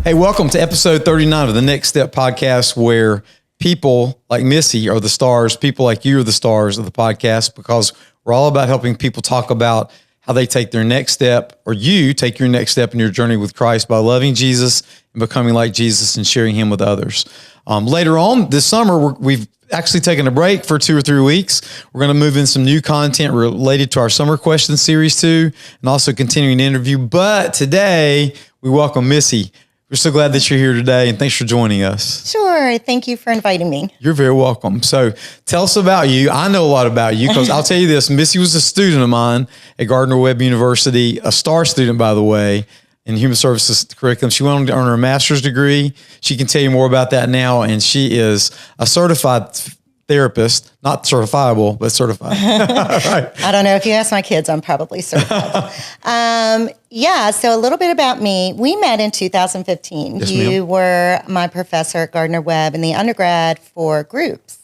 Hey, welcome to episode 39 of the Next Step podcast, where people like Missy are the stars. People like you are the stars of the podcast, because we're all about helping people talk about how they take their next step, or you take your next step in your journey with Christ by loving Jesus and becoming like Jesus and sharing him with others. Later on this summer, we've actually taken a break for 2 or 3 weeks. We're going to move in some new content related to our summer question series too, and also continuing to interview. But today we welcome Missy. We're so glad that you're here today, and thanks for joining us. Sure. Thank you for inviting me. You're very welcome. So tell us about you. I know a lot about you because I'll tell you this. Missy was a student of mine at Gardner-Webb University, a star student, by the way, in human services curriculum. She went on to earn her master's degree. She can tell you more about that now, and she is a certified therapist, not certifiable, but certified. Right. I don't know. If you ask my kids, I'm probably certified. So a little bit about me. We met in 2015. Yes, you ma'am. were my professor at Gardner-Webb in the undergrad for groups,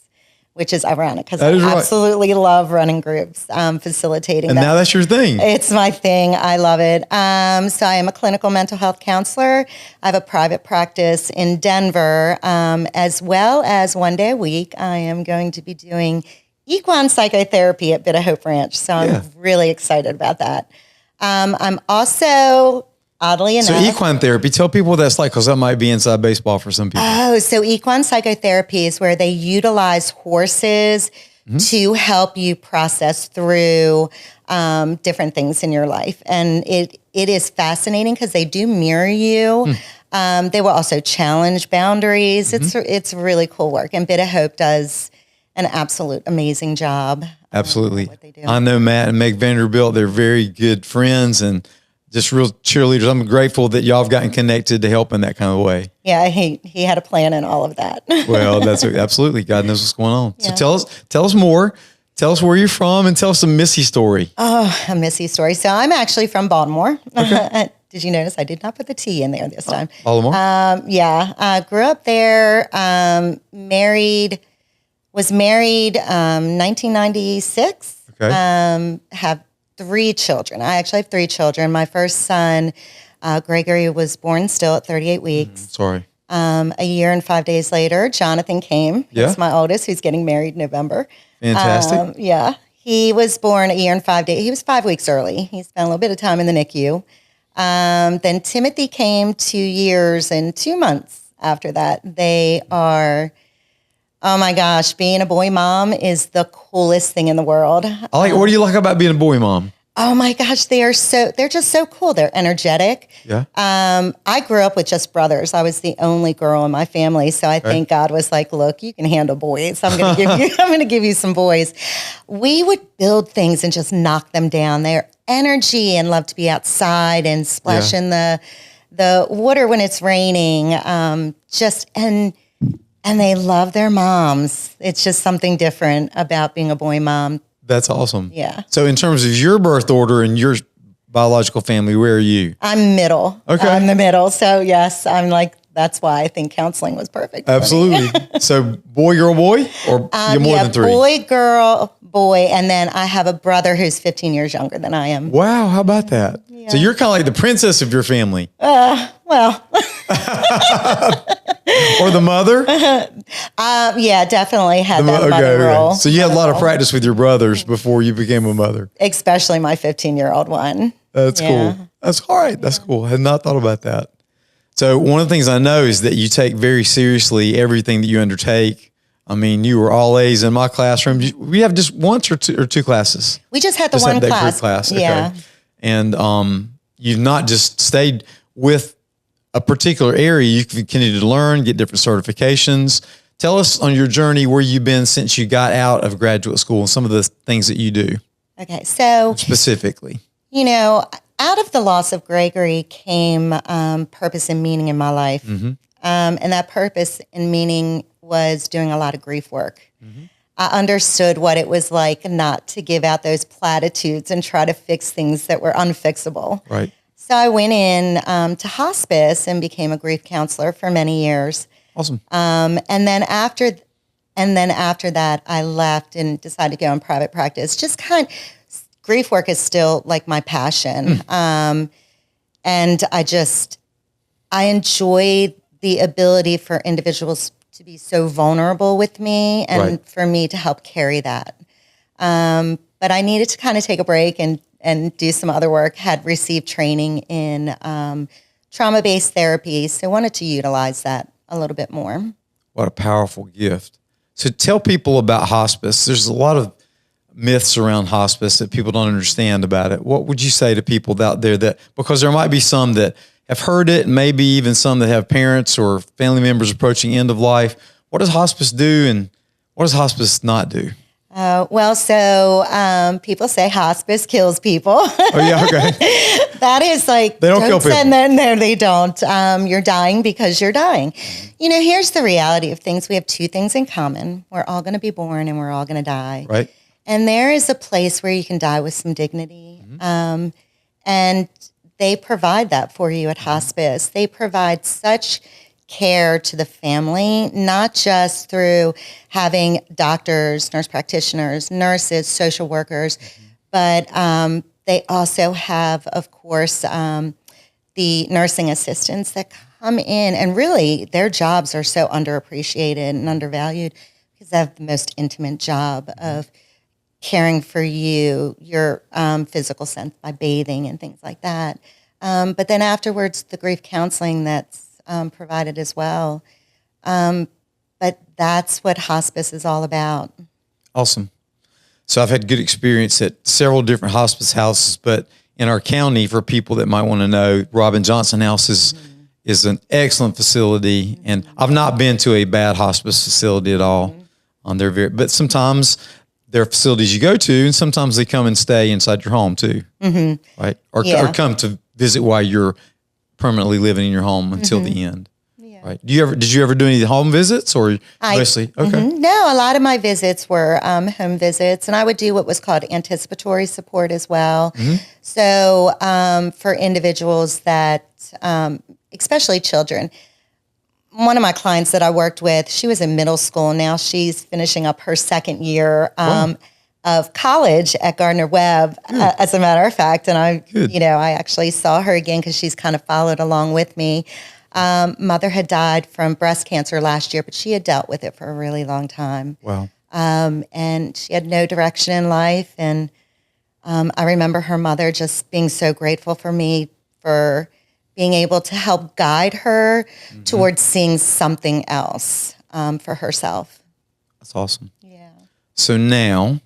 which is ironic because I absolutely love running groups, facilitating And that. now that's your thing. It's my thing. I love it. So I am a clinical mental health counselor. I have a private practice in Denver, as well as one day a week, I am going to be doing equine psychotherapy at Bit of Hope Ranch. So I'm really excited about that. I'm also, oddly enough. So equine therapy, tell people what that's like, because that might be inside baseball for some people. Oh, so equine psychotherapy is where they utilize horses to help you process through different things in your life. And it is fascinating because they do mirror you. They will also challenge boundaries. It's really cool work. And Bit of Hope does an absolute amazing job. Absolutely. What they do. I know Matt and Meg Vanderbilt. They're very good friends and just real cheerleaders. I'm grateful that y'all have gotten connected to help in that kind of way. Yeah, he had a plan in all of that. Well, that's absolutely. God knows what's going on. Yeah. So tell us more. Tell us where you're from and tell us a Missy story. Oh, a Missy story. So I'm actually from Baltimore. Okay. Did you notice I did not put the T in there this time? Baltimore? Grew up there, was married 1996. Okay. Have 3 children. I actually have 3 children. My first son, Gregory, was born still at 38 weeks. Sorry. A year and 5 days later, Jonathan came. Yeah. He's my oldest, who's getting married in November. Fantastic. He was born a year and 5 days. He was 5 weeks early. He spent a little bit of time in the NICU. Then Timothy came 2 years and 2 months after that. They are... Oh my gosh, being a boy mom is the coolest thing in the world. What do you like about being a boy mom? Oh my gosh, they're just so cool. They're energetic. Yeah. I grew up with just brothers. I was the only girl in my family, so I think God was like, "Look, you can handle boys. I'm going to give you some boys." We would build things and just knock them down. Their energy and love to be outside and splash in the water when it's raining. And they love their moms. It's just something different about being a boy mom. That's awesome. Yeah. So in terms of your birth order and your biological family, where are you? I'm middle. Okay. I'm the middle. So yes, I'm like, that's why I think counseling was perfect. Absolutely. So boy, girl, boy, or you're more than 3? Boy, girl, boy. And then I have a brother who's 15 years younger than I am. Wow. How about that? Yeah. So you're kind of like the princess of your family. Well. Or the mother? Definitely had that mother role. So you had a lot of practice with your brothers before you became a mother. Especially my 15-year-old one. That's cool. That's all right. That's cool. I had not thought about that. So one of the things I know is that you take very seriously everything that you undertake. I mean, you were all A's in my classroom. We have just once or two classes. We just had the one class. Group class. Yeah. Okay. And you've not just stayed with a particular area. You continue to learn, get different certifications. Tell us on your journey where you've been since you got out of graduate school and some of the things that you do. Okay, so specifically, out of the loss of Gregory came purpose and meaning in my life. And that purpose and meaning was doing a lot of grief work. I understood what it was like not to give out those platitudes and try to fix things that were unfixable. Right. So I went in to hospice and became a grief counselor for many years. Awesome. And then after that, I left and decided to go in private practice. Grief work is still like my passion. And I enjoy the ability for individuals to be so vulnerable with me and for me to help carry that. But I needed to kind of take a break and do some other work, had received training in trauma-based therapy, so wanted to utilize that a little bit more. What a powerful gift. So tell people about hospice. There's a lot of myths around hospice that people don't understand about it. What would you say to people out there that, because there might be some that have heard it, and maybe even some that have parents or family members approaching end of life. What does hospice do and what does hospice not do? People say hospice kills people. Oh, yeah, okay. That is like, they don't kill people. No, they don't. You're dying because you're dying. You know, here's the reality of things. We have two things in common. We're all going to be born and we're all going to die. Right. And there is a place where you can die with some dignity. And they provide that for you at hospice. They provide such care to the family, not just through having doctors, nurse practitioners, nurses, social workers, but they also have, of course, the nursing assistants that come in, and really their jobs are so underappreciated and undervalued because they have the most intimate job of caring for you, your physical sense by bathing and things like that. But then afterwards, the grief counseling that's provided as well. But that's what hospice is all about. Awesome. So I've had good experience at several different hospice houses, but in our county, for people that might want to know, Robin Johnson House is an excellent facility. And I've not been to a bad hospice facility at all. But sometimes there are facilities you go to, and sometimes they come and stay inside your home too, right? Or come to visit while you're permanently living in your home until the end. Right. Did you ever do any home visits or mostly? Okay. No, a lot of my visits were home visits, and I would do what was called anticipatory support as well. So for individuals that, especially children, one of my clients that I worked with, she was in middle school. Now she's finishing up her second year of college at Gardner-Webb, as a matter of fact. And I actually saw her again because she's kind of followed along with me. Mother had died from breast cancer last year, but she had dealt with it for a really long time. Wow. And she had no direction in life. And I remember her mother just being so grateful for me for being able to help guide her towards seeing something else for herself. That's awesome. Yeah. So now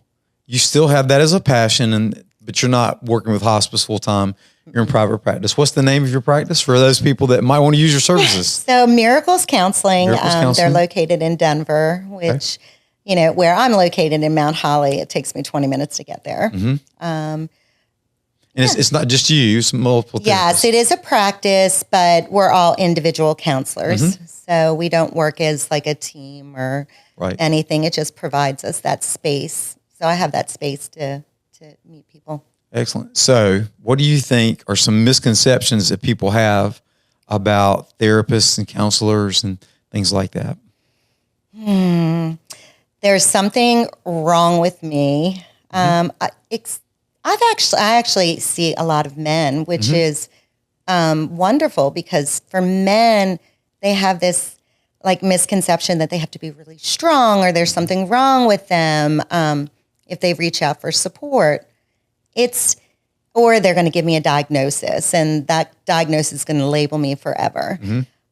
you still have that as a passion, but you're not working with hospice full time. You're in private practice. What's the name of your practice for those people that might want to use your services? So Miracles Counseling. They're located in Denver, which, where I'm located in Mount Holly, it takes me 20 minutes to get there. And it's not just you, it's multiple therapists. Yes, it is a practice, but we're all individual counselors. So we don't work as like a team or anything. It just provides us that space. So I have that space to meet people. Excellent. So what do you think are some misconceptions that people have about therapists and counselors and things like that? There's something wrong with me. I actually see a lot of men, which is wonderful, because for men, they have this like misconception that they have to be really strong or there's something wrong with them if they reach out for support. Or they're going to give me a diagnosis, and that diagnosis is going to label me forever.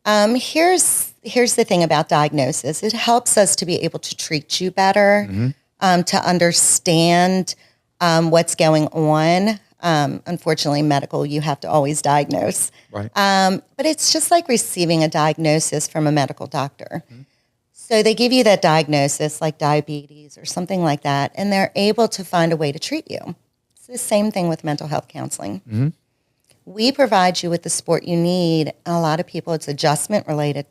Here's the thing about diagnosis. It helps us to be able to treat you better, to understand what's going on. Unfortunately, medical, you have to always diagnose. Right. But it's just like receiving a diagnosis from a medical doctor. So they give you that diagnosis, like diabetes or something like that, and they're able to find a way to treat you. It's the same thing with mental health counseling. We provide you with the support you need. And a lot of people, it's adjustment-related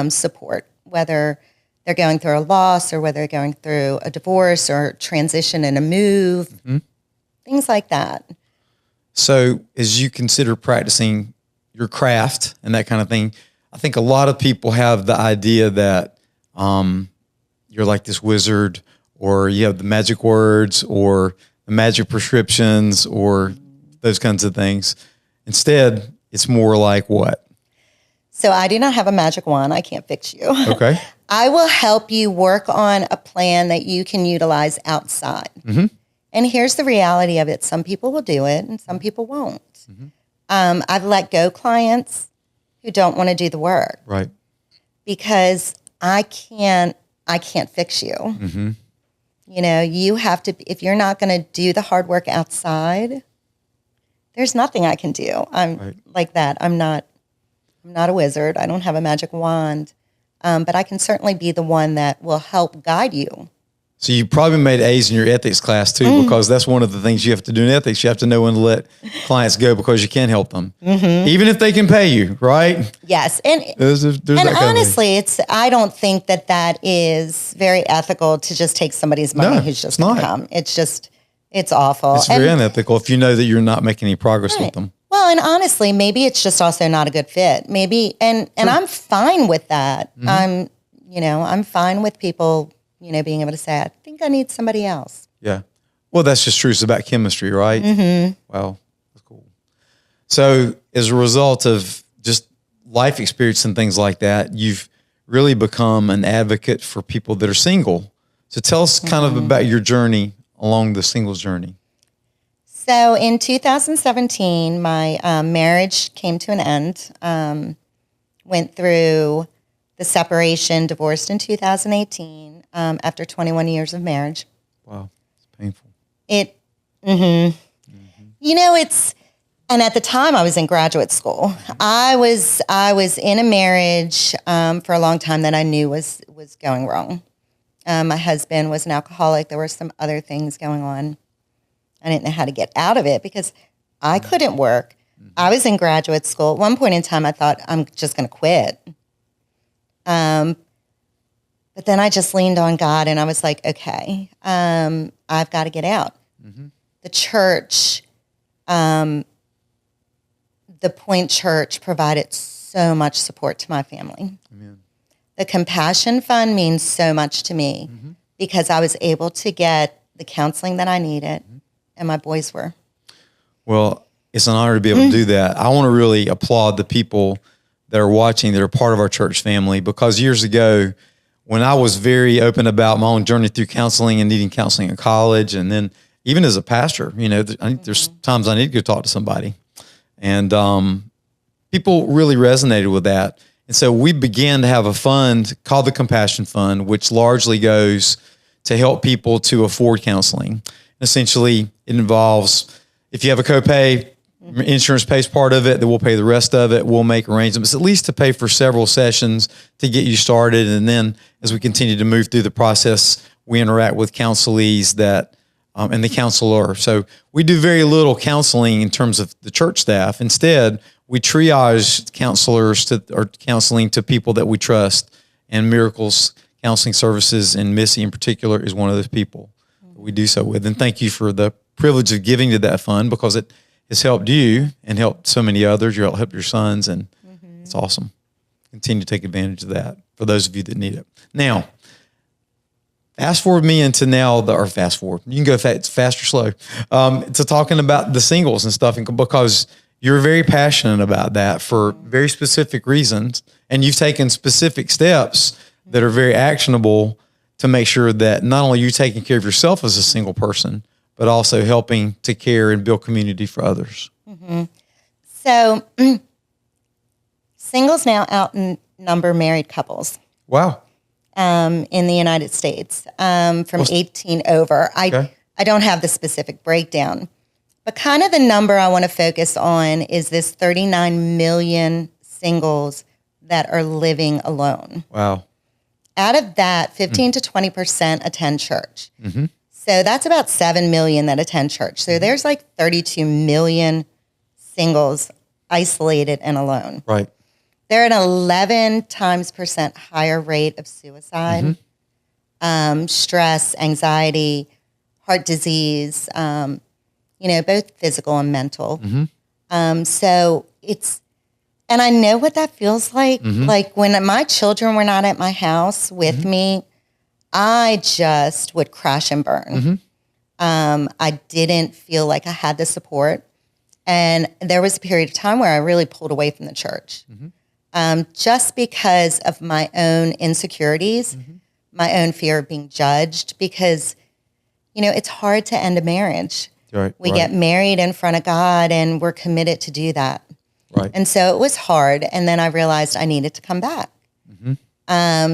support, whether they're going through a loss or whether they're going through a divorce or transition and a move, things like that. So as you consider practicing your craft and that kind of thing, I think a lot of people have the idea that you're like this wizard, or you have the magic words or the magic prescriptions or those kinds of things. Instead, it's more like what? So I do not have a magic wand. I can't fix you. Okay. I will help you work on a plan that you can utilize outside. Mm-hmm. And here's the reality of it. Some people will do it and some people won't. Mm-hmm. I've let go clients who don't want to do the work. Right. Because I can't fix you. Mm-hmm. You know, you have to, if you're not going to do the hard work outside, there's nothing I can do. I'm like that. I'm not a wizard. I don't have a magic wand. But I can certainly be the one that will help guide you. So you probably made A's in your ethics class too, because that's one of the things you have to do in ethics. You have to know when to let clients go because you can't help them, even if they can pay you, right? Yes, and there's honestly, I don't think that is very ethical to just take somebody's money who's just going to come. It's awful. It's very unethical if you know that you're not making any progress with them. Well, and honestly, maybe it's just also not a good fit. Maybe, and I'm fine with that. I'm fine with people, being able to say, I think I need somebody else. Yeah. Well, that's just true. It's about chemistry, right? Mm-hmm. Wow. That's cool. So as a result of just life experience and things like that, you've really become an advocate for people that are single. So tell us kind of about your journey along the singles journey. So in 2017, my marriage came to an end. Went through the separation, divorced in 2018 after 21 years of marriage. Wow, it's painful. And at the time I was in graduate school. I was in a marriage for a long time that I knew was going wrong. My husband was an alcoholic. There were some other things going on. I didn't know how to get out of it because I couldn't work. I was in graduate school. At one point in time, I thought, I'm just going to quit. But then I just leaned on God and I was like, okay, I've got to get out. Mm-hmm. The church, the Point Church provided so much support to my family. Amen. The Compassion Fund means so much to me because I was able to get the counseling that I needed. And my boys were. Well, it's an honor to be able to do that. I want to really applaud the people that are watching that are part of our church family, because years ago, when I was very open about my own journey through counseling and needing counseling in college, and then even as a pastor, there's times I need to go talk to somebody. And people really resonated with that. And so we began to have a fund called the Compassion Fund, which largely goes to help people to afford counseling. Essentially, it involves, if you have a copay, insurance pays part of it, then we'll pay the rest of it. We'll make arrangements, at least to pay for several sessions to get you started. And then as we continue to move through the process, we interact with counselees and the counselor. So we do very little counseling in terms of the church staff. Instead, we triage counseling to people that we trust. And Miracles Counseling Services, and Missy in particular, is one of those people we do so with. And thank you for the privilege of giving to that fund, because it has helped you and helped so many others. You helped your sons, and it's awesome. Continue to take advantage of that for those of you that need it. Now, fast forward. You can go fast or slow, to talking about the singles and stuff, because you're very passionate about that for very specific reasons. And you've taken specific steps that are very actionable to make sure that not only you taking care of yourself as a single person, but also helping to care and build community for others. Mm-hmm. So singles now outnumber married couples. Wow. In the United States, from 18 over. I don't have the specific breakdown, but kind of the number I want to focus on is this 39 million singles that are living alone. Wow. Out of that, 15 to 20% attend church. Mm-hmm. So that's about 7 million that attend church. So there's like 32 million singles isolated and alone. Right. They're at an 11 times percent higher rate of suicide, stress, anxiety, heart disease, both physical and mental. So and I know what that feels like. Like when my children were not at my house with me, I just would crash and burn. I didn't feel like I had the support. And there was a period of time where I really pulled away from the church. just because of my own insecurities, my own fear of being judged, because, it's hard to end a marriage. Right. We get married in front of God and we're committed to do that. Right. And so it was hard. And then I realized I needed to come back.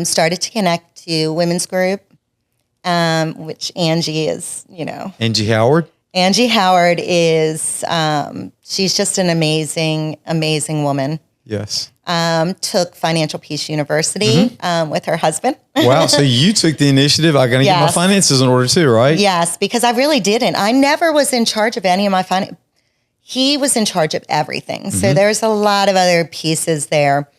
Started to connect to women's group, which Angie is, Angie Howard? Angie Howard is, she's just an amazing, amazing woman. Yes. Took Financial Peace University with her husband. Wow. So you took the initiative. I got to get my finances in order too, right? Yes, because I really didn't. I never was in charge of any of my finance. He was in charge of everything. So there's a lot of other pieces there,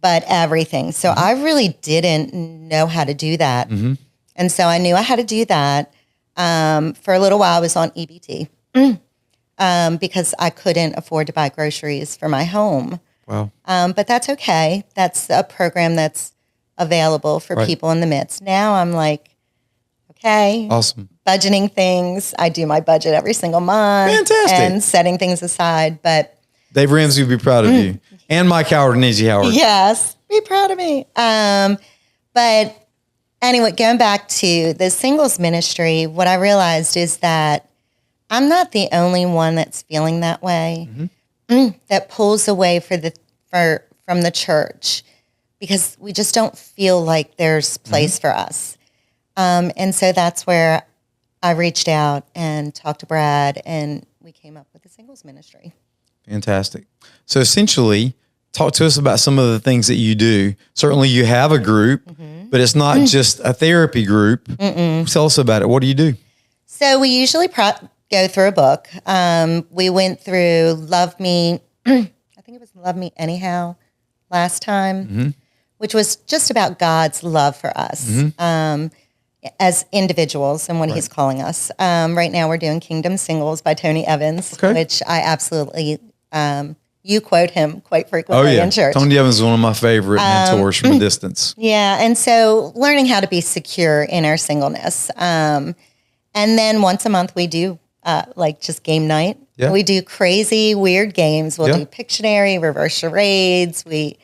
but everything. So I really didn't know how to do that. And so I knew I had to do that. For a little while, I was on EBT because I couldn't afford to buy groceries for my home. Wow. But that's okay. That's a program that's available for people in the midst. Now I'm like, okay. Awesome. Budgeting things. I do my budget every single month. Fantastic. And setting things aside. But Dave Ramsey would be proud of you. And Mike Howard and Angie Howard. yes, be proud of me. But anyway, going back to the singles ministry, what I realized is that I'm not the only one that's feeling that way. That pulls away from the church because we just don't feel like there's place for us. And so that's where I reached out and talked to Brad, and we came up with the singles ministry. Fantastic. So essentially, talk to us about some of the things that you do. Certainly you have a group, but it's not just a therapy group. Tell us about it. What do you do? So we usually go through a book. We went through Love Me, I think it was Love Me Anyhow last time, which was just about God's love for us as individuals and what he's calling us. Right now we're doing Kingdom Singles by Tony Evans, which I absolutely, you quote him quite frequently in church. Tony Evans is one of my favorite mentors from a distance. Yeah, and so learning how to be secure in our singleness. And then once a month we do just game night. Yeah. We do crazy, weird games. We'll do Pictionary, reverse charades. We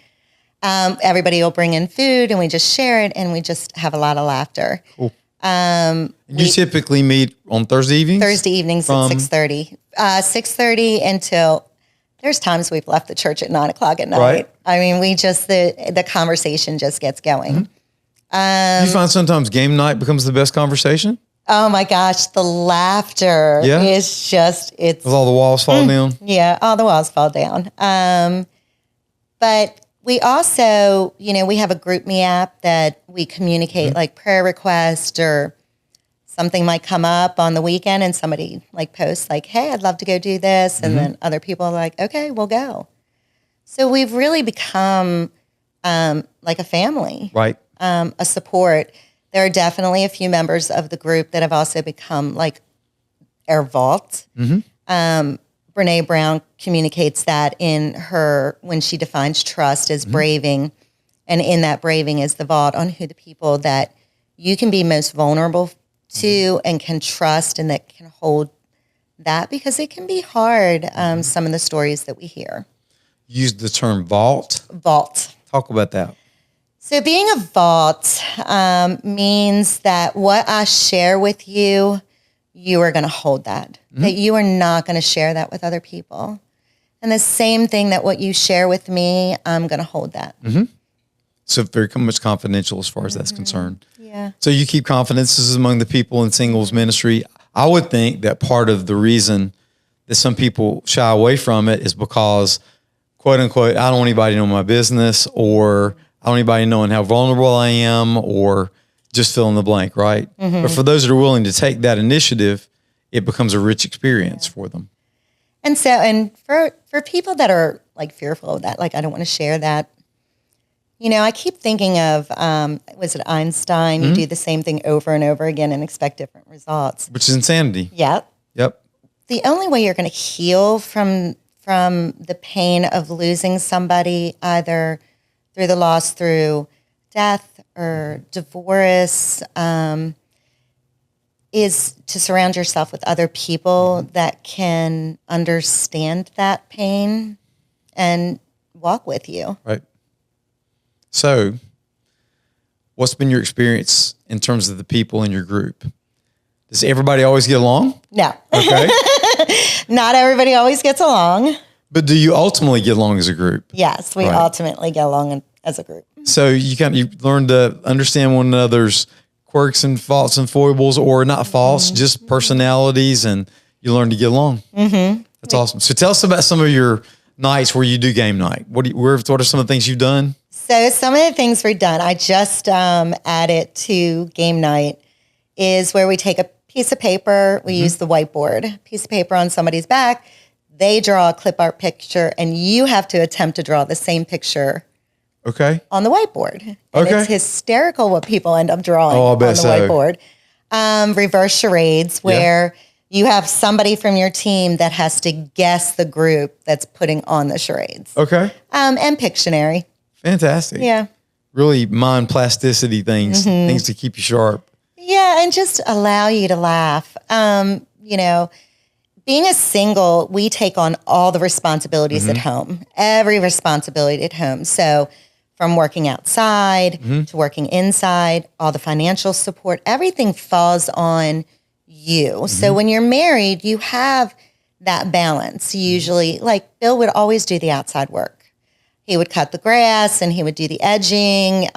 everybody will bring in food, and we just share it, and we just have a lot of laughter. Cool. You typically meet on Thursday evenings? Thursday evenings at 6:30. 6:30 until there's times we've left the church at 9:00 at night. Right. I mean, we just the conversation just gets going. You find sometimes game night becomes the best conversation? Oh my gosh, the laughter is just, it's... Does all the walls fall down? Yeah, all the walls fall down. But we also, we have a group me app that we communicate like prayer requests, or something might come up on the weekend and somebody posts hey, I'd love to go do this. And then other people are like, okay, we'll go. So we've really become like a family. Right. A support. There are definitely a few members of the group that have also become our vault. Brene Brown communicates that when she defines trust as braving. And in that braving is the vault on who the people that you can be most vulnerable to and can trust, and that can hold that, because it can be hard, some of the stories that we hear. Use the term vault. Vault. Talk about that. So being a vault means that what I share with you, you are going to hold that. That you are not going to share that with other people. And the same thing, that what you share with me, I'm going to hold that. So very much confidential as far as that's concerned. Yeah. So you keep confidences among the people in singles ministry. I would think that part of the reason that some people shy away from it is because, quote unquote, I don't want anybody to know my business, or I don't want anybody knowing how vulnerable I am, or just fill in the blank, right? But for those that are willing to take that initiative, it becomes a rich experience for them. And so, and for people that are fearful of that, I don't want to share that, I keep thinking of, was it Einstein? You do the same thing over and over again and expect different results. Which is insanity. Yep. The only way you're going to heal from the pain of losing somebody, either through the loss, through death or divorce, is to surround yourself with other people that can understand that pain and walk with you. Right. So, what's been your experience in terms of the people in your group? Does everybody always get along? No. Okay. Not everybody always gets along. But do you ultimately get along as a group? Yes, we ultimately get along as a group. So you learn to understand one another's quirks and faults and foibles, or not faults, just personalities, and you learn to get along. Mm-hmm. That's awesome. So tell us about some of your nights where you do game night. What are some of the things you've done? So some of the things we've done, I just added to game night, is where we take a piece of paper, we use the whiteboard, piece of paper on somebody's back, they draw a clip art picture, and you have to attempt to draw the same picture on the whiteboard. And it's hysterical what people end up drawing on the whiteboard. Reverse charades, where you have somebody from your team that has to guess the group that's putting on the charades. Okay. And Pictionary. Fantastic. Yeah. Really mind plasticity things, things to keep you sharp. Yeah, and just allow you to laugh. You know, being a single, we take on all the responsibilities at home, every responsibility at home. So from working outside to working inside, all the financial support, everything falls on you. So when you're married, you have that balance. Usually, like Bill would always do the outside work. He would cut the grass and he would do the edging.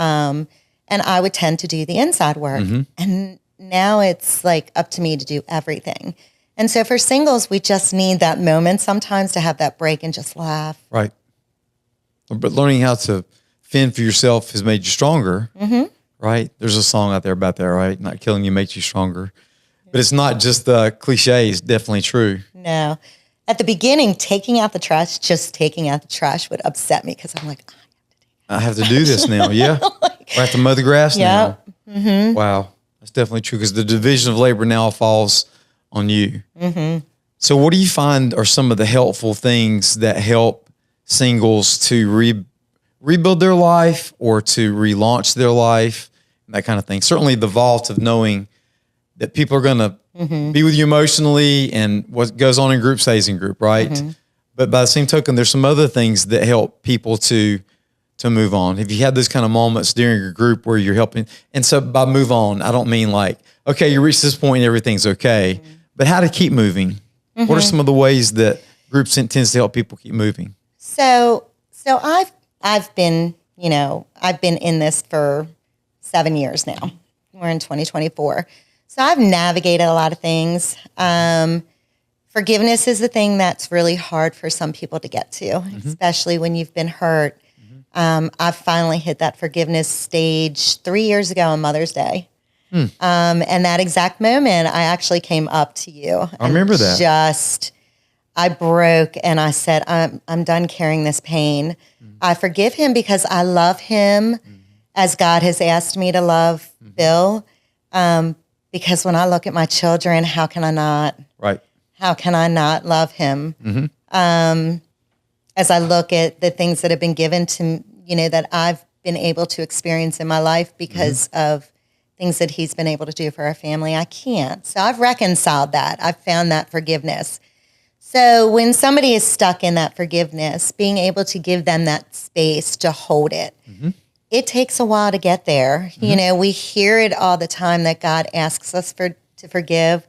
And I would tend to do the inside work. And now it's like up to me to do everything. And so for singles, we just need that moment sometimes to have that break and just laugh. Right. But learning how to fend for yourself has made you stronger. Right. There's a song out there about that, right? Not killing you makes you stronger. But it's not just the cliche. It's definitely true. No. At the beginning, taking out the trash would upset me because I'm like, I have to do this now. Yeah. I have to mow the grass now. Wow. That's definitely true, because the division of labor now falls on you. So what do you find are some of the helpful things that help singles to rebuild their life or to relaunch their life, that kind of thing? Certainly the vault of knowing that people are going to be with you emotionally, and what goes on in group stays in group, right? But by the same token, there's some other things that help people to move on. Have you had those kind of moments during your group where you're helping? And so by move on, I don't mean like, okay, you reach this point and everything's okay, but how to keep moving. What are some of the ways that groups tends to help people keep moving? So I've been in this for 7 years now. We're in 2024. So I've navigated a lot of things. Forgiveness is the thing that's really hard for some people to get to, especially when you've been hurt. I've finally hit that forgiveness stage 3 years ago on Mother's Day. And that exact moment, I actually came up to you. I remember that. I broke and I said, I'm done carrying this pain. I forgive him because I love him as God has asked me to love Bill. Because when I look at my children, how can I not? Right. How can I not love him? As I look at the things that have been given to, that I've been able to experience in my life because of things that he's been able to do for our family, I can't. So I've reconciled that. I've found that forgiveness. So when somebody is stuck in that forgiveness, being able to give them that space to hold it, it takes a while to get there. We hear it all the time that God asks us to forgive.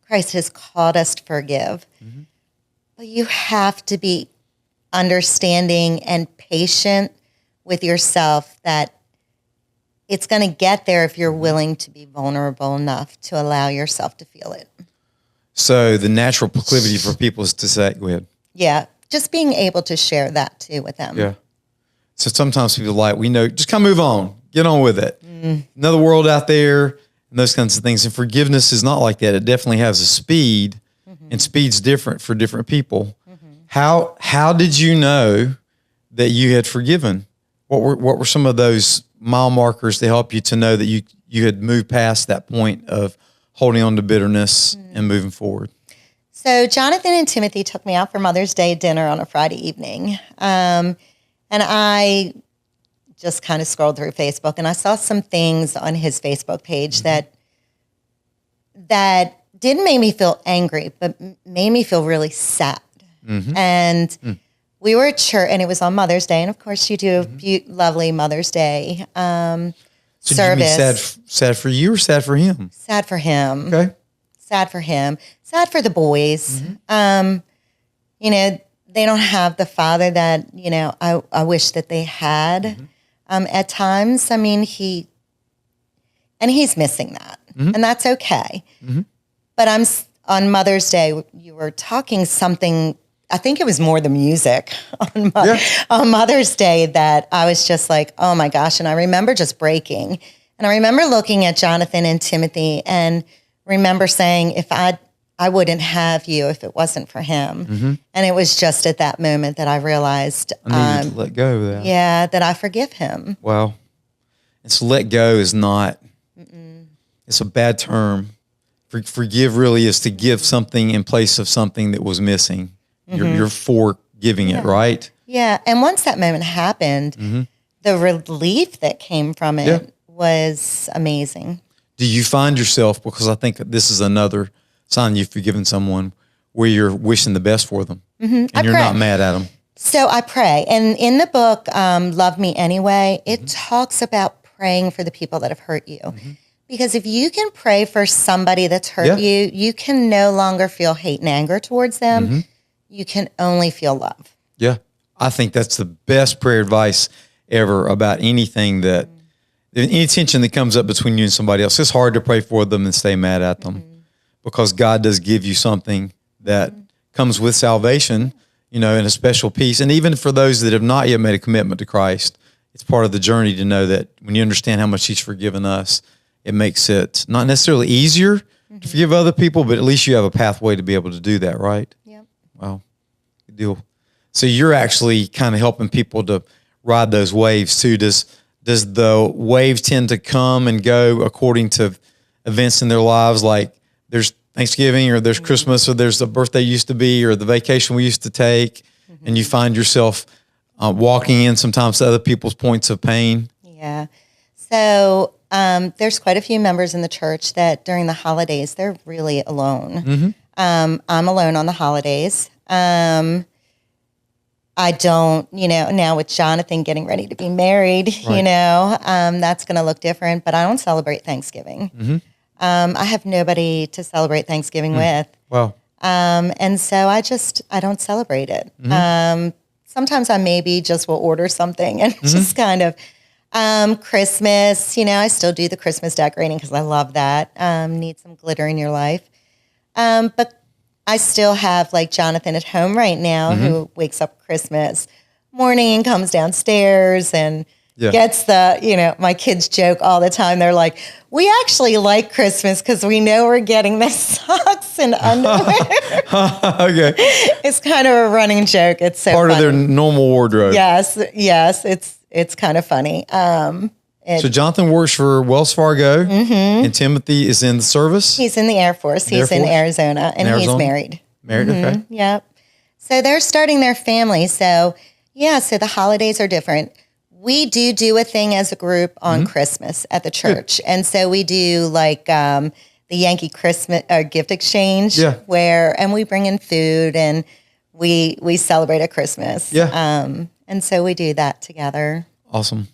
Christ has called us to forgive. But you have to be understanding and patient with yourself that it's going to get there if you're willing to be vulnerable enough to allow yourself to feel it. So the natural proclivity for people is to say, go ahead. Yeah, just being able to share that too with them. Yeah. So sometimes people are like, we know, just kind of move on, get on with it. Another world out there and those kinds of things. And forgiveness is not like that. It definitely has a speed, and speed's different for different people. How did you know that you had forgiven? What were some of those mile markers to help you to know that you had moved past that point of holding on to bitterness and moving forward? So Jonathan and Timothy took me out for Mother's Day dinner on a Friday evening. And I just kind of scrolled through Facebook and I saw some things on his Facebook page that didn't make me feel angry, but made me feel really sad. And we were at church, and it was on Mother's Day. And of course, you do a lovely Mother's Day So service. did you mean sad for you or sad for him? Sad for him. Okay. Sad for him. Sad for the boys. You know, they don't have the father that, you know, I wish that they had at times. I mean, he's missing that. And that's okay. But on Mother's Day, you were talking something, I think it was more the music on Mother's Day that I was just like, oh my gosh. And I remember just breaking. And I remember looking at Jonathan and Timothy and remember saying, if I wouldn't have you if it wasn't for him. And it was just at that moment that I realized I needed to let go of that. Yeah, that I forgive him. Wow. And so let go is not, it's a bad term. Forgive really is to give something in place of something that was missing. You're forgiving it, right? Yeah. And once that moment happened, the relief that came from it was amazing. Do you find yourself, because I think this is another sign you've forgiven someone, where you're wishing the best for them and you're not mad at them? So I pray. And in the book, Love Me Anyway, it talks about praying for the people that have hurt you. Because if you can pray for somebody that's hurt you, you can no longer feel hate and anger towards them. You can only feel love. Yeah. I think that's the best prayer advice ever about anything that, any tension that comes up between you and somebody else. It's hard to pray for them and stay mad at them because God does give you something that comes with salvation, you know, and a special peace. And even for those that have not yet made a commitment to Christ, it's part of the journey to know that when you understand how much He's forgiven us, it makes it not necessarily easier to forgive other people, but at least you have a pathway to be able to do that, right? Yep. Wow. Good deal. So you're actually kind of helping people to ride those waves too. Does the waves tend to come and go according to events in their lives? Like there's Thanksgiving or there's Christmas or there's the birthday used to be or the vacation we used to take, and you find yourself walking in sometimes to other people's points of pain? Yeah. So there's quite a few members in the church that during the holidays, they're really alone. I'm alone on the holidays. I don't, you know, now with Jonathan getting ready to be married, you know, that's going to look different, but I don't celebrate Thanksgiving. I have nobody to celebrate Thanksgiving with. Wow. And so I don't celebrate it. Sometimes I maybe just will order something and just kind of, Christmas, you know, I still do the Christmas decorating because I love that. Need some glitter in your life. But I still have like Jonathan at home right now who wakes up Christmas morning and comes downstairs and gets the, you know, my kids joke all the time. They're like, we actually like Christmas because we know we're getting the socks and underwear. Okay. It's kind of a running joke. It's so part funny. of their normal wardrobe. Yes. It's kind of funny. So Jonathan works for Wells Fargo, and Timothy is in the service. He's in the Air Force. He's in Arizona, and he's married. Married, okay. Yep. So they're starting their family. So so the holidays are different. We do a thing as a group on Christmas at the church, and so we do like the Yankee Christmas gift exchange, and we bring in food and we celebrate at Christmas. And so we do that together. Awesome.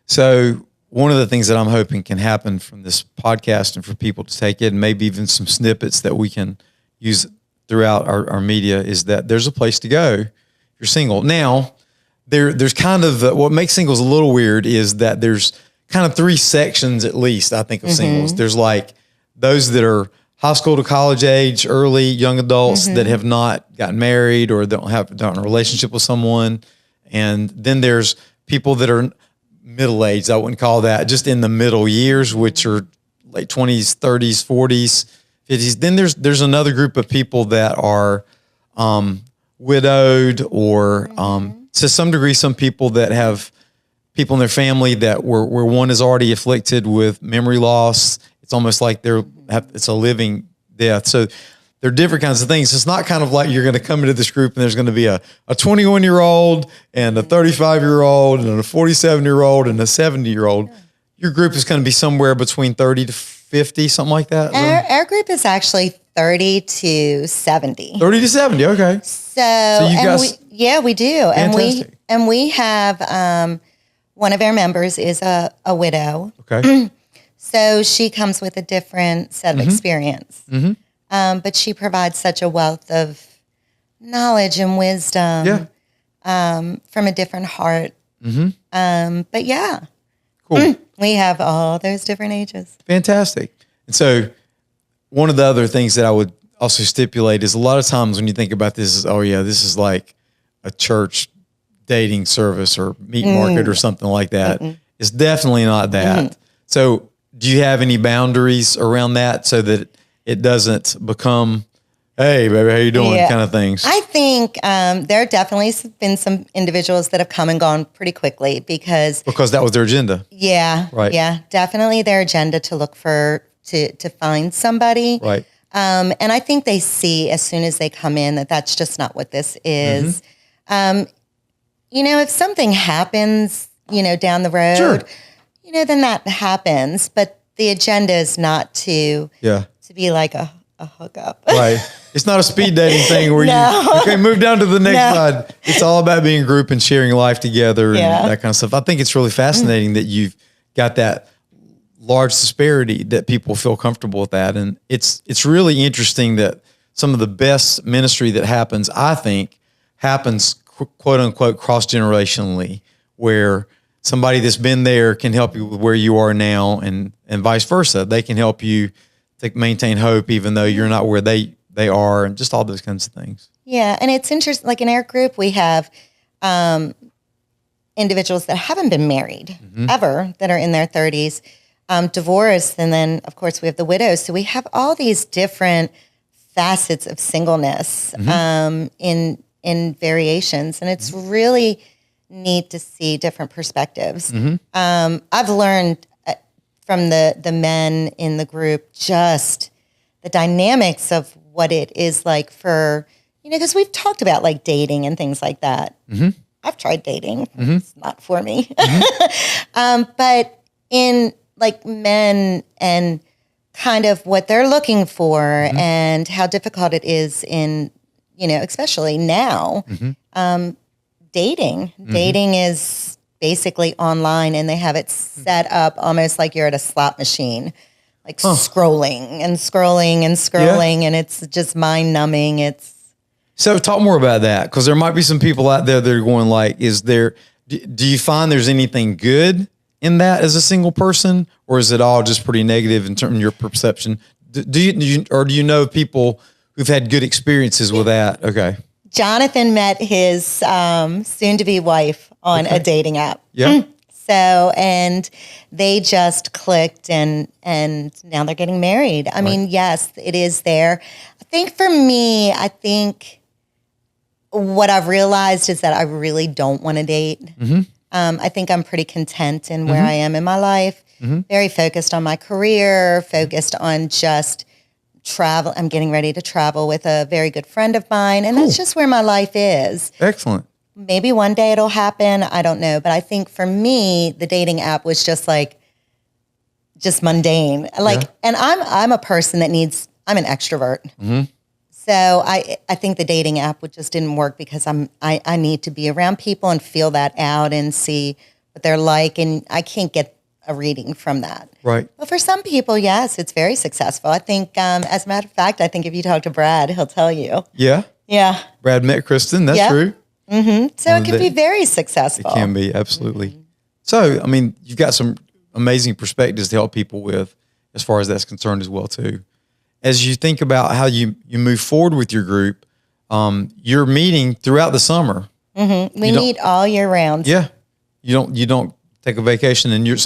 So one of the things that I'm hoping can happen from this podcast and for people to take it, and maybe even some snippets that we can use throughout our media, is that there's a place to go if you're single. Now, there's kind of, what makes singles a little weird is that there's kind of three sections at least, I think, of singles. There's like those that are high school to college age, early young adults that have not gotten married or don't in a relationship with someone. And then there's people that are middle-aged, I wouldn't call that, just in the middle years, which are late 20s, 30s, 40s, 50s. Then there's another group of people that are widowed or to some degree, some people that have people in their family that where one is already afflicted with memory loss. It's almost like it's a living death. So there are different kinds of things. It's not kind of like you're going to come into this group and there's going to be a 21-year-old and a 35-year-old and a 47-year-old and a 70-year-old. Your group is going to be somewhere between 30 to 50, something like that? Our group is actually 30 to 70. 30 to 70. Okay. So you guys, we do. Fantastic. And we have, one of our members is a widow. Okay. So she comes with a different set of experience. But she provides such a wealth of knowledge and wisdom from a different heart. But yeah, cool. We have all those different ages. Fantastic. And so one of the other things that I would also stipulate is a lot of times when you think about this is, oh yeah, this is like a church dating service or meat market or something like that. It's definitely not that. So do you have any boundaries around that so that it doesn't become, hey, baby, how you doing kind of things? I think there definitely been some individuals that have come and gone pretty quickly because that was their agenda. Yeah. Right. Yeah. Definitely their agenda to look for, to find somebody. Right. And I think they see as soon as they come in that that's just not what this is. If something happens, down the road, then that happens. But the agenda is not to be like a hookup. Right. It's not a speed dating thing where you move down to the next side. It's all about being a group and sharing life together and that kind of stuff. I think it's really fascinating that you've got that large disparity that people feel comfortable with that. And it's really interesting that some of the best ministry that happens, I think, happens quote unquote cross-generationally, where somebody that's been there can help you with where you are now and vice versa. They can help you to maintain hope even though you're not where they are and just all those kinds of things. Yeah. And it's interesting, like in our group, we have individuals that haven't been married ever, that are in their 30s, divorced. And then, of course, we have the widows. So we have all these different facets of singleness in variations. And it's really neat to see different perspectives. I've learned from the men in the group just the dynamics of what it is like for, because we've talked about like dating and things like that. I've tried dating. It's not for me. But in like men and kind of what they're looking for and how difficult it is in, especially now, dating. Dating is basically online and they have it set up almost like you're at a slot machine, like scrolling and scrolling and scrolling. And it's just mind numbing. So talk more about that, because there might be some people out there that are going like, do you find there's anything good in that as a single person, or is it all just pretty negative in terms of your perception? Do you know people who've had good experiences with that? Okay. Jonathan met his soon-to-be wife on a dating app. Yeah. So, and they just clicked and now they're getting married. I mean, yes, it is there. I think for me, what I've realized is that I really don't want to date. I think I'm pretty content in where I am in my life, very focused on my career, focused on just travel. I'm getting ready to travel with a very good friend of mine, and that's just where my life is. Excellent. Maybe one day it'll happen. I don't know. But I think for me, the dating app was just mundane. And I'm a person that I'm an extrovert. So I think the dating app just didn't work because I need to be around people and feel that out and see what they're like. And I can't get a reading from that. Right. But for some people, yes, it's very successful. I think, as a matter of fact, I think if you talk to Brad, he'll tell you. Yeah. Yeah. Brad met Kristen. That's true. So it can be very successful. It can be, absolutely. So, I mean, you've got some amazing perspectives to help people with as far as that's concerned as well, too. As you think about how you move forward with your group, you're meeting throughout the summer. We meet all year round. Yeah. You don't take a vacation it's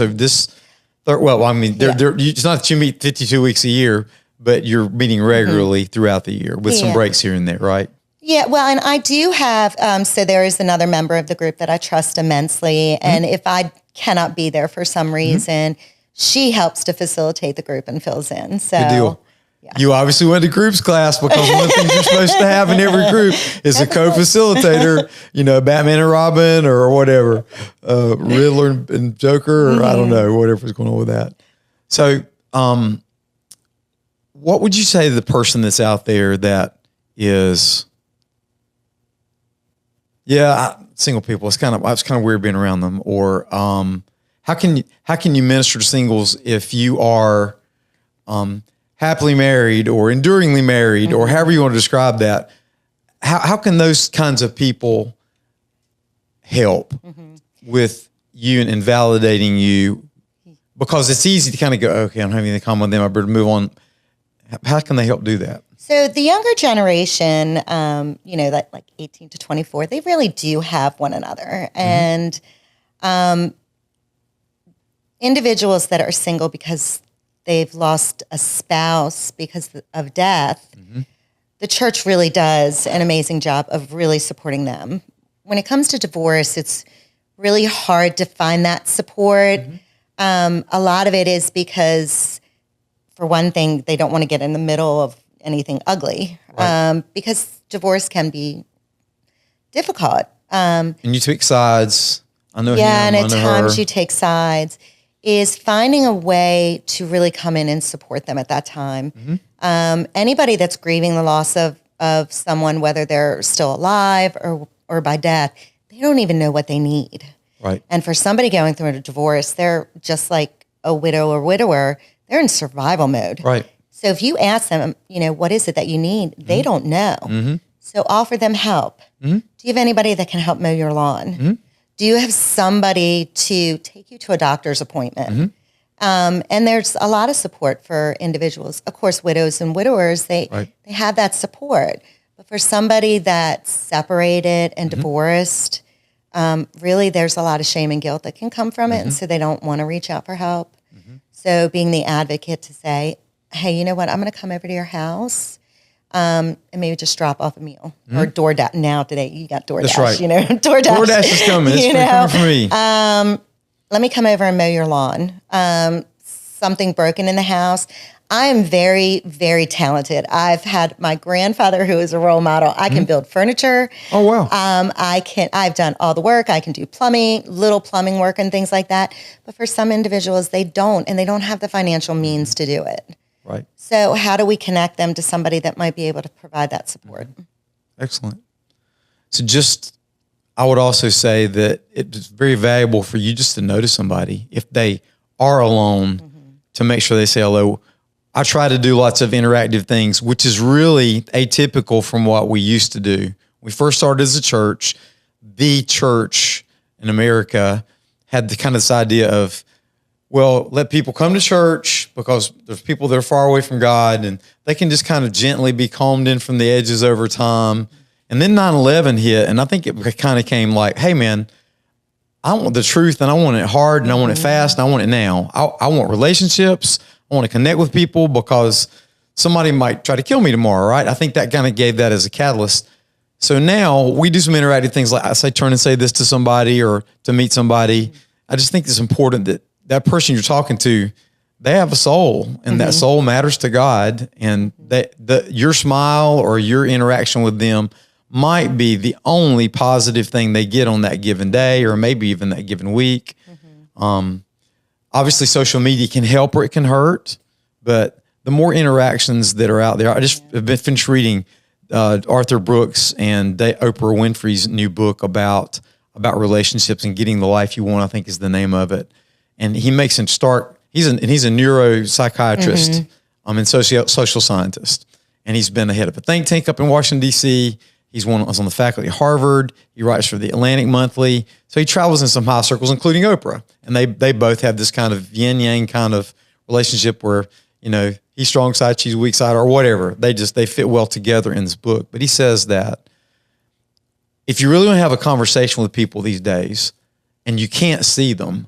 not that you meet 52 weeks a year, but you're meeting regularly throughout the year with some breaks here and there, right? Yeah, well, and I do have, so there is another member of the group that I trust immensely. And if I cannot be there for some reason, she helps to facilitate the group and fills in. So, good deal. Yeah. You obviously went to groups class, because one of the things you're supposed to have in every group is a co-facilitator, Batman and Robin or whatever, Riddler and Joker, or I don't know, whatever's going on with that. So what would you say to the person that's out there that is, single people? It's kind of weird being around them. Or how can you minister to singles if you are happily married or enduringly married, or however you want to describe that? How can those kinds of people help with you and validating you? Because it's easy to kind of go, okay, I don't have anything in common with them, I better move on. How can they help do that? So the younger generation, that like 18 to 24, they really do have one another. And individuals that are single because they've lost a spouse because of death, the church really does an amazing job of really supporting them. When it comes to divorce, it's really hard to find that support. A lot of it is because, for one thing, they don't want to get in the middle of anything ugly, because divorce can be difficult. And you take sides. I know him, and I at know times her. you take sides. Is finding a way to really come in and support them at that time. Anybody that's grieving the loss of someone, whether they're still alive or by death, they don't even know what they need. Right. And for somebody going through a divorce, they're just like a widow or widower. They're in survival mode. Right. So if you ask them, what is it that you need? They don't know. So offer them help. Do you have anybody that can help mow your lawn? Do you have somebody to take you to a doctor's appointment? And there's a lot of support for individuals. Of course, widows and widowers, they have that support. But for somebody that's separated and divorced, really there's a lot of shame and guilt that can come from it. And so they don't want to reach out for help. So being the advocate to say, hey, you know what, I'm going to come over to your house and maybe just drop off a meal. Or DoorDash. Now today, you got DoorDash. That's right. DoorDash. DoorDash is coming. It's coming for me. Let me come over and mow your lawn. Something broken in the house. I am very, very talented. I've had my grandfather, who is a role model. I can build furniture. Oh, wow. I've done all the work. I can do plumbing, little plumbing work and things like that. But for some individuals, they don't, and they don't have the financial means to do it. Right. So how do we connect them to somebody that might be able to provide that support? Excellent. So I would also say that it's very valuable for you just to notice somebody if they are alone, to make sure they say hello. I try to do lots of interactive things, which is really atypical from what we used to do. We first started as a church. The church in America had this idea of, well, let people come to church because there's people that are far away from God and they can just kind of gently be calmed in from the edges over time. And then 9/11 hit, and I think it kind of came like, hey, man, I want the truth, and I want it hard, and I want it fast, and I want it now. I want relationships. I want to connect with people because somebody might try to kill me tomorrow, right? I think that kind of gave that as a catalyst. So now we do some interactive things like I say, turn and say this to somebody or to meet somebody. I just think it's important that that person you're talking to, they have a soul, and that soul matters to God, and your smile or your interaction with them might be the only positive thing they get on that given day or maybe even that given week. Obviously, social media can help or it can hurt, but the more interactions that are out there, I just have been finished reading Arthur Brooks and Oprah Winfrey's new book about relationships and getting the life you want, I think is the name of it. And he makes him start, he's a neuropsychiatrist and social scientist. And he's been the head of a think tank up in Washington, D.C. He was on the faculty at Harvard. He writes for the Atlantic Monthly. So he travels in some high circles, including Oprah. And they both have this kind of yin-yang kind of relationship where, he's strong side, she's weak side, or whatever. They fit well together in this book. But he says that if you really want to have a conversation with people these days and you can't see them,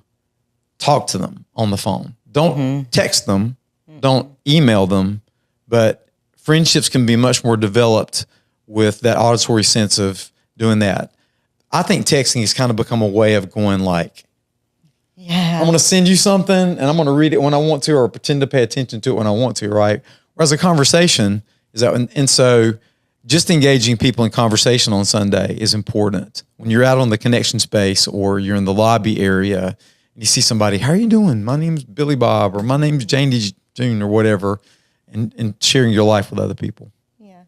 talk to them on the phone. Don't text them. Don't email them. But friendships can be much more developed with that auditory sense of doing that. I think texting has kind of become a way of going like, I'm going to send you something and I'm going to read it when I want to or pretend to pay attention to it when I want to, right? Whereas a conversation is that, and so just engaging people in conversation on Sunday is important. When you're out on the connection space or you're in the lobby area and you see somebody, how are you doing? My name's Billy Bob or my name's Jane June or whatever. and sharing your life with other people. Yeah.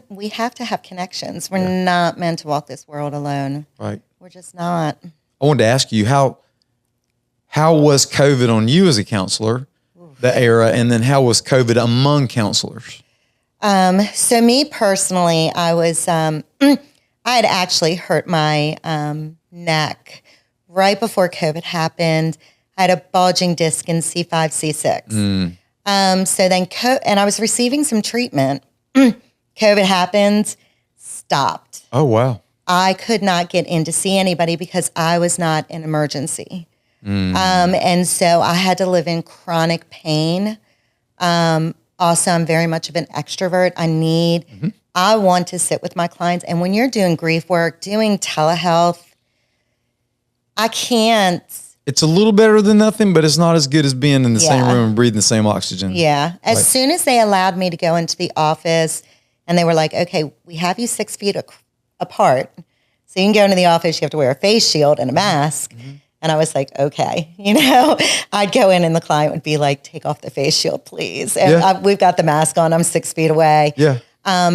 We have to have connections. We're not meant to walk this world alone. Right. We're just not. I wanted to ask you, how was COVID on you as a counselor, the era, and then how was COVID among counselors? So me personally, I was, I had actually hurt my neck right before COVID happened. I had a bulging disc in C5, C6. So then, and I was receiving some treatment. COVID happened, stopped. Oh, wow. I could not get in to see anybody because I was not an emergency. And so I had to live in chronic pain. Also, I'm very much of an extrovert. I want to sit with my clients. And when you're doing grief work, doing telehealth, I can't. It's a little better than nothing, but it's not as good as being in the same room and breathing the same oxygen. Yeah. As soon as they allowed me to go into the office and they were like, okay, we have you 6 feet apart. So you can go into the office, you have to wear a face shield and a mask. And I was like, okay, I'd go in and the client would be like, take off the face shield, please. And we've got the mask on. I'm 6 feet away. Yeah.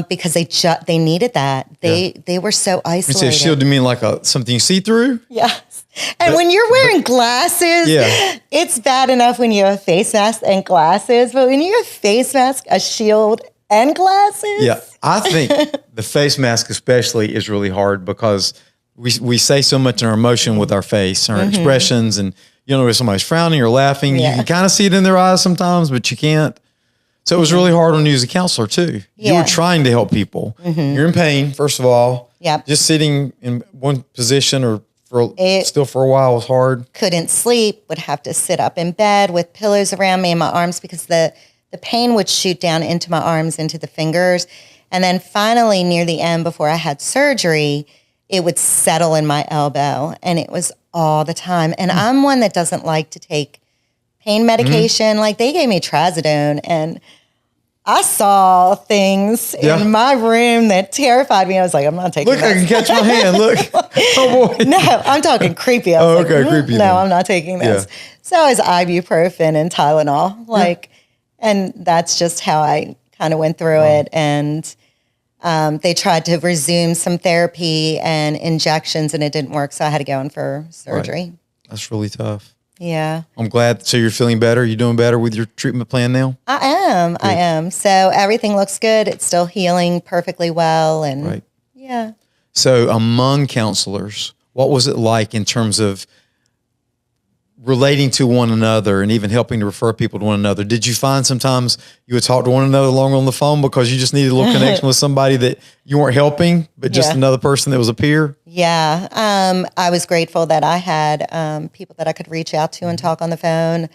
Because they needed that. They were so isolated. You say a shield, do you mean like something you see through? Yes. And when you're wearing glasses, it's bad enough when you have a face mask and glasses, but when you have a face mask, a shield, and glasses. Yeah. I think the face mask especially is really hard because we say so much in our emotion with our face, our expressions, and if somebody's frowning or laughing, you can kind of see it in their eyes sometimes, but you can't. So it was really hard on you as a counselor too. You were trying to help people. You're in pain, first of all. Yep. Just sitting in one position or still for a while was hard. Couldn't sleep, would have to sit up in bed with pillows around me and my arms because the pain would shoot down into my arms, into the fingers. And then finally, near the end, before I had surgery, it would settle in my elbow. And it was all the time. And I'm one that doesn't like to take pain medication. Like they gave me trazodone and I saw things in my room that terrified me. I was like, I'm not taking this. Look, I can catch my hand. Look. Oh, boy. No, I'm talking creepy. I was creepy. No, I'm not taking this. Yeah. So it was ibuprofen and Tylenol. And that's just how I kind of went through it. And they tried to resume some therapy and injections, and it didn't work. So I had to go in for surgery. Right. That's really tough. Yeah. I'm glad. So you're feeling better? You doing better with your treatment plan now? I am. Good. I am. So everything looks good. It's still healing perfectly well. And yeah. So among counselors, what was it like in terms of relating to one another and even helping to refer people to one another? Did you find sometimes you would talk to one another longer on the phone because you just needed a little connection with somebody that you weren't helping, but just another person that was a peer? Yeah. I was grateful that I had people that I could reach out to and talk on the phone.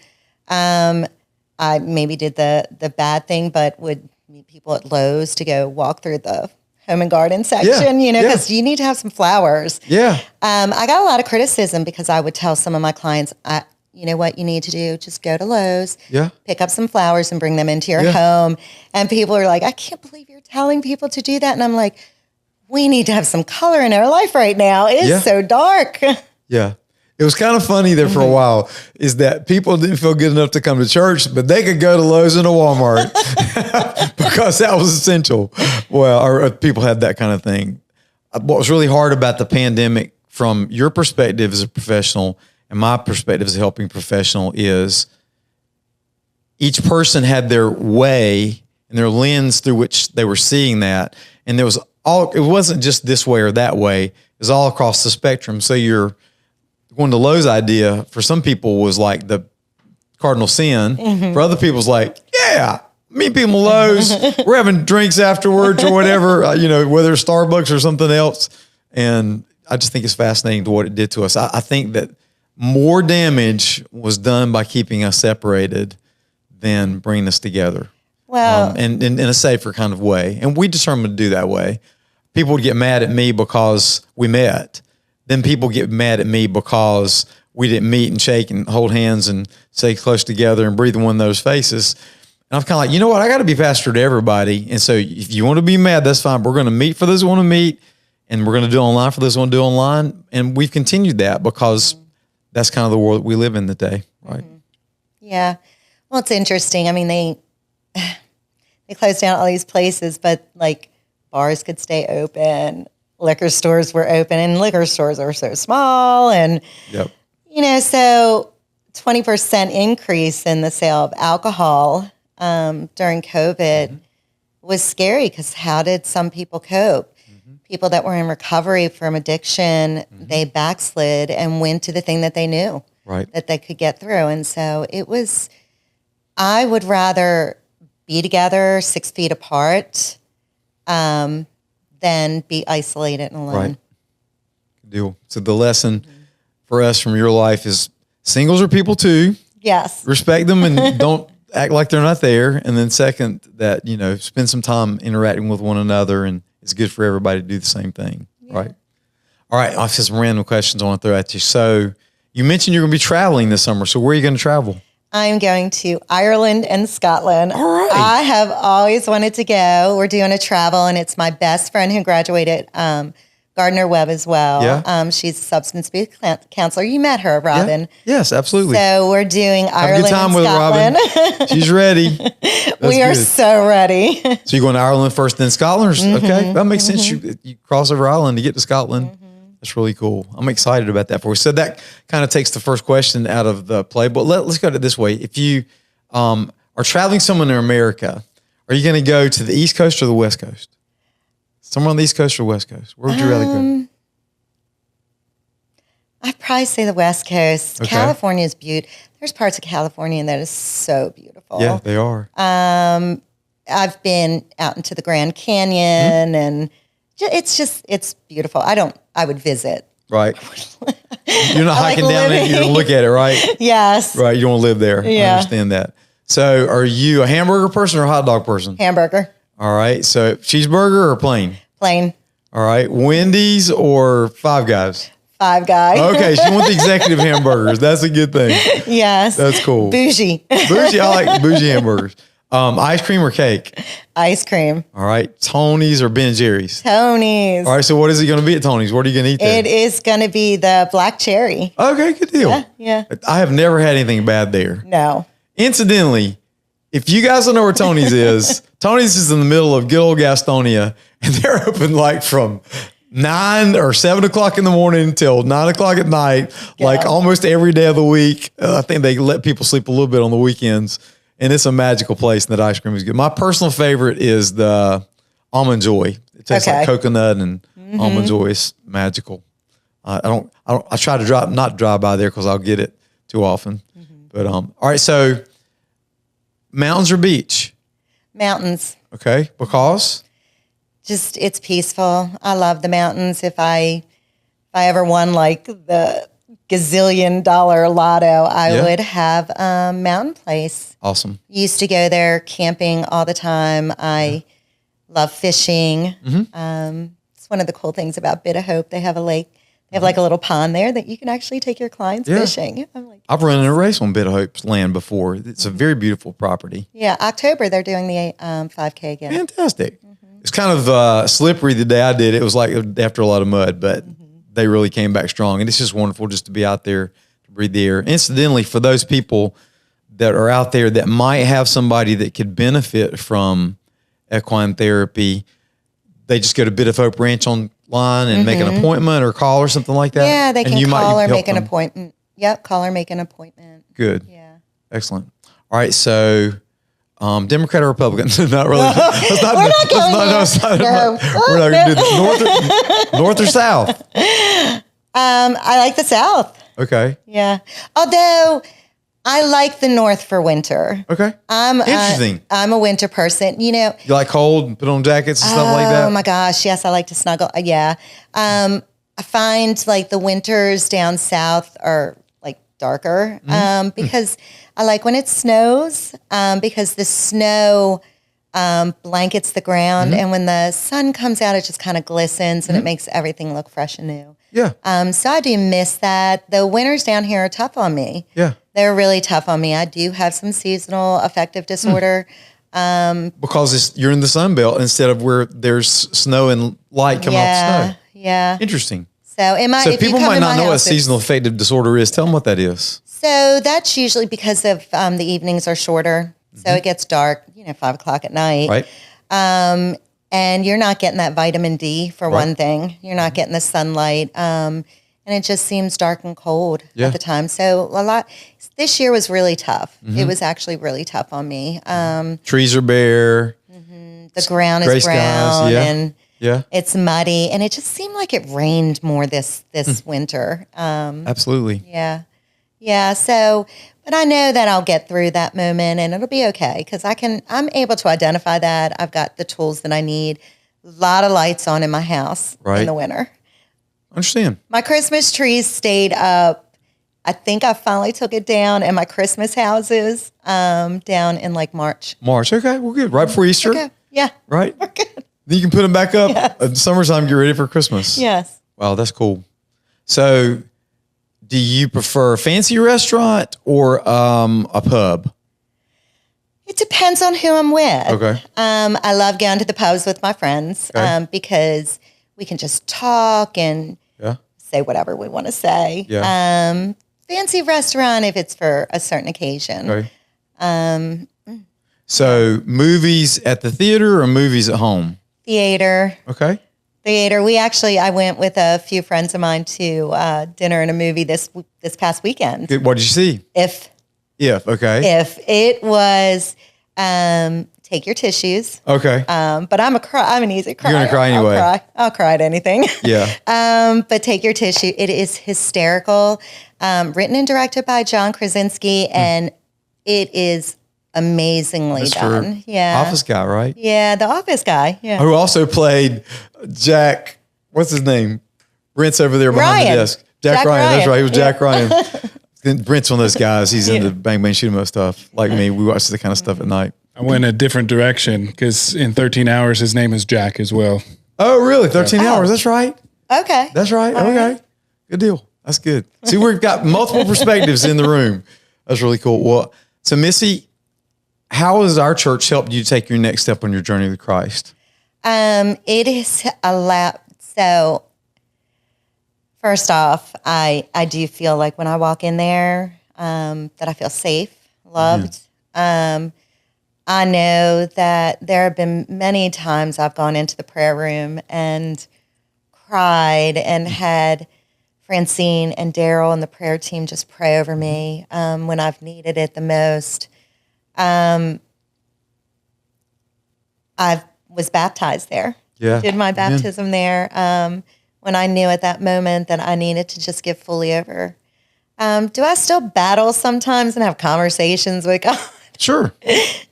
I maybe did the bad thing, but would meet people at Lowe's to go walk through the home and garden section, because you need to have some flowers. Yeah. I got a lot of criticism because I would tell some of my clients, you know what you need to do? Just go to Lowe's, pick up some flowers and bring them into your home. And people are like, I can't believe you're telling people to do that. And I'm like, we need to have some color in our life right now. It's so dark. Yeah. It was kind of funny there for a while is that people didn't feel good enough to come to church, but they could go to Lowe's and a Walmart because that was essential. Well, or people had that kind of thing. What was really hard about the pandemic from your perspective as a professional and my perspective as a helping professional is each person had their way and their lens through which they were seeing that. And it wasn't just this way or that way. It was all across the spectrum. So you're going to Lowe's idea for some people was like the cardinal sin. For other people, it's like, meet people at Lowe's. We're having drinks afterwards or whatever, whether it's Starbucks or something else. And I just think it's fascinating to what it did to us. I think that more damage was done by keeping us separated than bringing us together. Well, and in a safer kind of way. And we determined to do that way. People would get mad at me because we met. Then people get mad at me because we didn't meet and shake and hold hands and stay close together and breathe in one of those faces. And I'm kind of like, you know what? I got to be pastor to everybody. And so if you want to be mad, that's fine. We're going to meet for those who want to meet, and we're going to do online for those who want to do online. And we've continued that because that's kind of the world we live in today, right? Yeah. Well, it's interesting. I mean, they closed down all these places, but like bars could stay open, liquor stores were open, and liquor stores are so small. And, Yep. so 20% increase in the sale of alcohol during COVID was scary because how did some people cope? People that were in recovery from addiction, they backslid and went to the thing that they knew that they could get through. And so I would rather be together 6 feet apart than be isolated and alone. Right. Good deal. So the lesson for us from your life is singles are people too. Yes. Respect them and don't act like they're not there. And then second, that, spend some time interacting with one another, and it's good for everybody to do the same thing. Yeah. Right. All right. I've just some random questions I want to throw at you. So you mentioned you're going to be traveling this summer. So where are you going to travel? I'm going to Ireland and Scotland. All right. I have always wanted to go. We're doing a travel, and it's my best friend who graduated Gardner Webb as well. Yeah. She's a substance abuse counselor. You met her, Robin. Yeah. Yes, absolutely. So we're doing Ireland Have a good time and with Scotland. Robin. She's ready. We are so ready. So you're going to Ireland first, then Scotland? Okay, that makes sense. You cross over Ireland to get to Scotland. That's really cool. I'm excited about that for you. So that kind of takes the first question out of the play. But let's go to it this way. If you are traveling somewhere in America, are you going to go to the East Coast or the West Coast? Somewhere on the East Coast or West Coast? Where would you rather go? I'd probably say the West Coast. Okay. California is beautiful. There's parts of California that is so beautiful. Yeah, they are. I've been out into the Grand Canyon, and it's beautiful. I would visit. Right. You're not hiking down it. You're going to look at it, right? Yes. Right. You don't want to live there. Yeah. I understand that. So are you a hamburger person or a hot dog person? Hamburger. All right. So cheeseburger or plain? Plain. All right. Wendy's or Five Guys? Five Guys. Okay. So you want the executive hamburgers. That's a good thing. Yes. That's cool. Bougie. Bougie. I like bougie hamburgers. Ice cream or cake? Ice cream. All right. Tony's or Ben Jerry's? Tony's. All right. So what is it going to be at Tony's? What are you going to eat there? It is going to be the black cherry. Okay. Good deal. Yeah. I have never had anything bad there. No. Incidentally, if you guys don't know where Tony's is, Tony's is in the middle of good old Gastonia, and they're open like from 9 or 7 o'clock in the morning until 9 o'clock at night, like almost every day of the week. I think they let people sleep a little bit on the weekends, and it's a magical place, and that ice cream is good. My personal favorite is the Almond Joy. It tastes like coconut and Almond Joy. It's magical. I try to not drive by there because I'll get it too often. But all right, so mountains or beach? Mountains. Okay, because? Just it's peaceful. I love the mountains. If I ever won like the gazillion dollar lotto, I would have a mountain place. Awesome. Used to go there camping all the time. I love fishing. It's one of the cool things about Bit of Hope. They have a lake. They have like a little pond there that you can actually take your clients fishing. I've run in a race on Bit of Hope's land before. It's a very beautiful property. Yeah, October they're doing the 5K again. Fantastic. It's kind of slippery the day I did it. It was like after a lot of mud, but they really came back strong. And it's just wonderful just to be out there to breathe the air. Incidentally, for those people that are out there that might have somebody that could benefit from equine therapy, they just go to Bit of Hope Ranch online and make an appointment or call or something like that. Yeah, they can call or make an appointment. Yep, call or make an appointment. Good. Yeah. Excellent. All right, so Democrat or Republican? Not really. We're not going to do this. North or South? I like the South. Okay. Yeah. Although I like the North for winter. Okay. Interesting. I'm a winter person. You like cold and put on jackets and stuff like that? Oh my gosh. Yes. I like to snuggle. Yeah. I find like the winters down south are like darker because I like when it snows because the snow blankets the ground and when the sun comes out, it just kind of glistens and it makes everything look fresh and new. Yeah. So I do miss that. The winters down here are tough on me. Yeah. They're really tough on me. I do have some seasonal affective disorder. Because you're in the Sun Belt instead of where there's snow and light coming off the snow. Yeah. Interesting. So if people might not know what seasonal affective disorder is, tell them what that is. So that's usually because of the evenings are shorter. So it gets dark, 5:00 at night. Right. And you're not getting that vitamin D for one thing. You're not getting the sunlight. And it just seems dark and cold at the time. So this year was really tough. It was actually really tough on me. Trees are bare. The ground Gray is skies, brown and Yeah. it's muddy. And it just seemed like it rained more this winter. Absolutely. Yeah. Yeah. So, but I know that I'll get through that moment and it'll be okay because I'm able to identify that. I've got the tools that I need. A lot of lights on in my house in the winter. Understand. My Christmas trees stayed up. I think I finally took it down and my Christmas houses down in like March. March. Okay. Well, good. Right before Easter. Okay. Yeah. Right. We're good. Then you can put them back up. Yes. In summertime, get ready for Christmas. Yes. Wow, that's cool. So, do you prefer a fancy restaurant or a pub? It depends on who I'm with. Okay. I love going to the pubs with my friends because we can just talk and say whatever we want to say. Yeah. Fancy restaurant if it's for a certain occasion. Okay. So, movies at the theater or movies at home? Theater. Okay. Theater. I went with a few friends of mine to dinner and a movie this past weekend. Good. What did you see? If it was Take Your Tissues. Okay. But I'm an easy crier. You're gonna cry anyway. I'll cry at anything. Yeah. But Take Your Tissue. It is hysterical. Written and directed by John Krasinski, and it is amazingly done. Yeah. Office guy, right? Yeah, the Office guy. Yeah. Who also played Jack, what's his name? Brent's over there behind the desk. Jack Ryan. That's right. He was Jack Ryan. Brent's one of those guys. He's into bang, bang, shoot 'em up stuff. Like me, we watch the kind of stuff at night. I went a different direction because in 13 Hours, his name is Jack as well. Oh, really? 13 hours. That's right. Okay. That's right. Okay. Good deal. That's good. See, we've got multiple perspectives in the room. That's really cool. Well, so Missy, how has our church helped you take your next step on your journey with Christ? It is a lot. So first off, I do feel like when I walk in there, that I feel safe, loved. I know that there have been many times I've gone into the prayer room and cried and had Francine and Daryl and the prayer team just pray over me when I've needed it the most. I was baptized there. Yeah. Did my baptism there when I knew at that moment that I needed to just give fully over. Do I still battle sometimes and have conversations with God? Sure.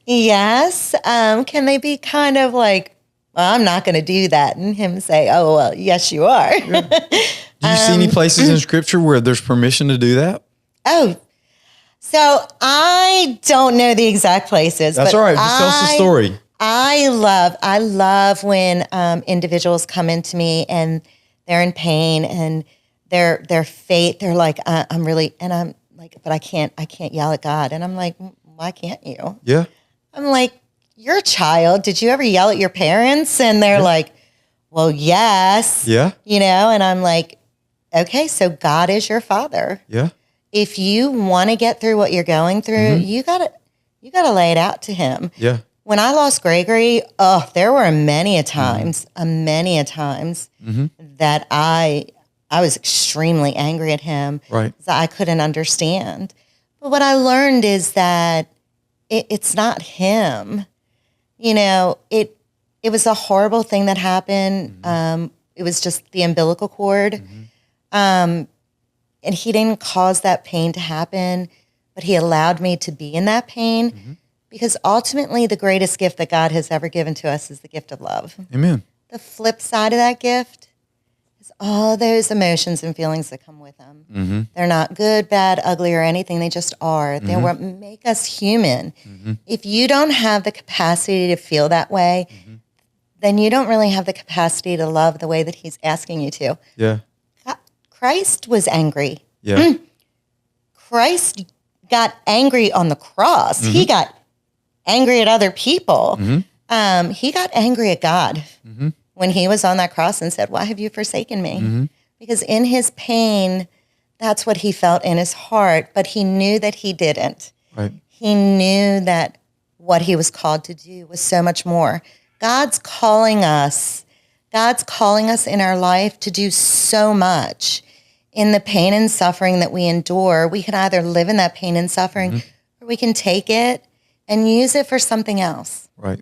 Yes. Can they be kind of like, well, I'm not going to do that. And him say, oh, well, yes, you are. Yeah. Do you see any places in Scripture where there's permission to do that? Oh, so I don't know the exact places. That's but all right. Just tell us the story. I love when individuals come into me and they're in pain and their faith. They're like, I'm really, and I'm like, but I can't yell at God. And I'm like, why can't you? Yeah. I'm like, you're a child. Did you ever yell at your parents? And they're like, well, yes. Yeah. And I'm like, okay, so God is your father. Yeah. If you want to get through what you're going through, you gotta lay it out to him. Yeah. When I lost Gregory, there were many a times that I was extremely angry at him. Right. That I couldn't understand. But what I learned is that it's not him. It was a horrible thing that happened. It was just the umbilical cord. And he didn't cause that pain to happen, but he allowed me to be in that pain because ultimately the greatest gift that God has ever given to us is the gift of love. Amen. The flip side of that gift is all those emotions and feelings that come with them. They're not good, bad, ugly, or anything. They just are. They're what make us human. If you don't have the capacity to feel that way, then you don't really have the capacity to love the way that he's asking you to. Yeah. Christ was angry. Yeah. Christ got angry on the cross. He got angry at other people. He got angry at God when he was on that cross and said, why have you forsaken me? Because in his pain, that's what he felt in his heart, but he knew that he didn't. Right. He knew that what he was called to do was so much more. God's calling us in our life to do so much. In the pain and suffering that we endure, we can either live in that pain and suffering or we can take it and use it for something else. Right.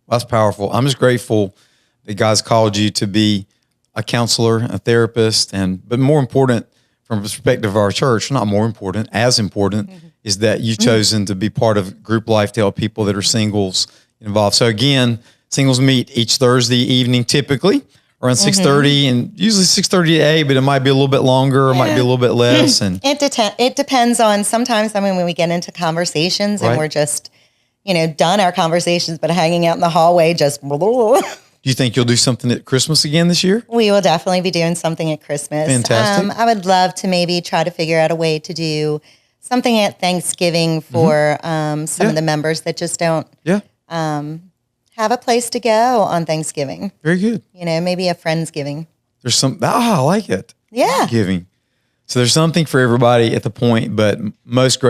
That's powerful. I'm just grateful that God's called you to be a counselor, a therapist, but more important from the perspective of our church, not more important, as important, is that you've chosen to be part of group life to help people that are singles involved. So again, singles meet each Thursday evening, typically around 6:30, and usually 6:30 to 8, but it might be a little bit longer, it might be a little bit less. And it depends on sometimes, when we get into conversations and we're just, done our conversations, but hanging out in the hallway, just. Do you think you'll do something at Christmas again this year? We will definitely be doing something at Christmas. Fantastic. I would love to maybe try to figure out a way to do something at Thanksgiving for some of the members that just don't have a place to go on Thanksgiving. Very good. Maybe a Friendsgiving. There's I like it. Yeah. Giving. So there's something for everybody at the point, but most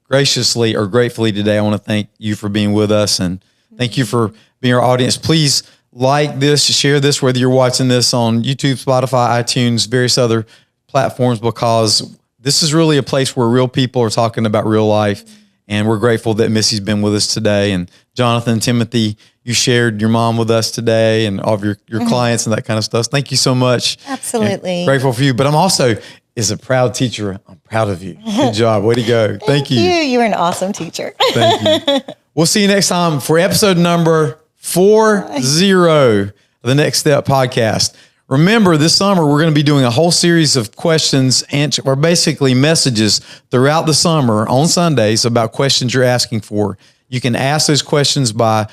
graciously or gratefully today, I want to thank you for being with us and thank you for being our audience. Please like this, share this, whether you're watching this on YouTube, Spotify, iTunes, various other platforms, because this is really a place where real people are talking about real life. And we're grateful that Missy's been with us today. And Jonathan, Timothy, you shared your mom with us today and all of your clients and that kind of stuff. Thank you so much. Absolutely. And grateful for you. But I'm also, as a proud teacher, I'm proud of you. Good job. Way to go. Thank you. You're an awesome teacher. Thank you. We'll see you next time for episode number 40 of the Next Step podcast. Remember, this summer, we're going to be doing a whole series of questions or basically messages throughout the summer on Sundays about questions you're asking for. You can ask those questions by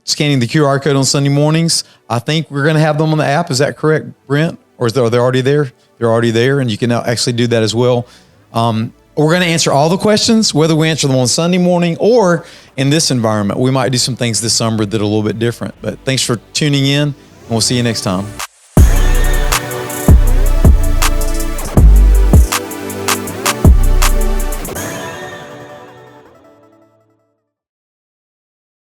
scanning the QR code on Sunday mornings. I think we're going to have them on the app. Is that correct, Brent? Or are they already there? They're already there, and you can actually do that as well. We're going to answer all the questions, whether we answer them on Sunday morning or in this environment. We might do some things this summer that are a little bit different. But thanks for tuning in, and we'll see you next time.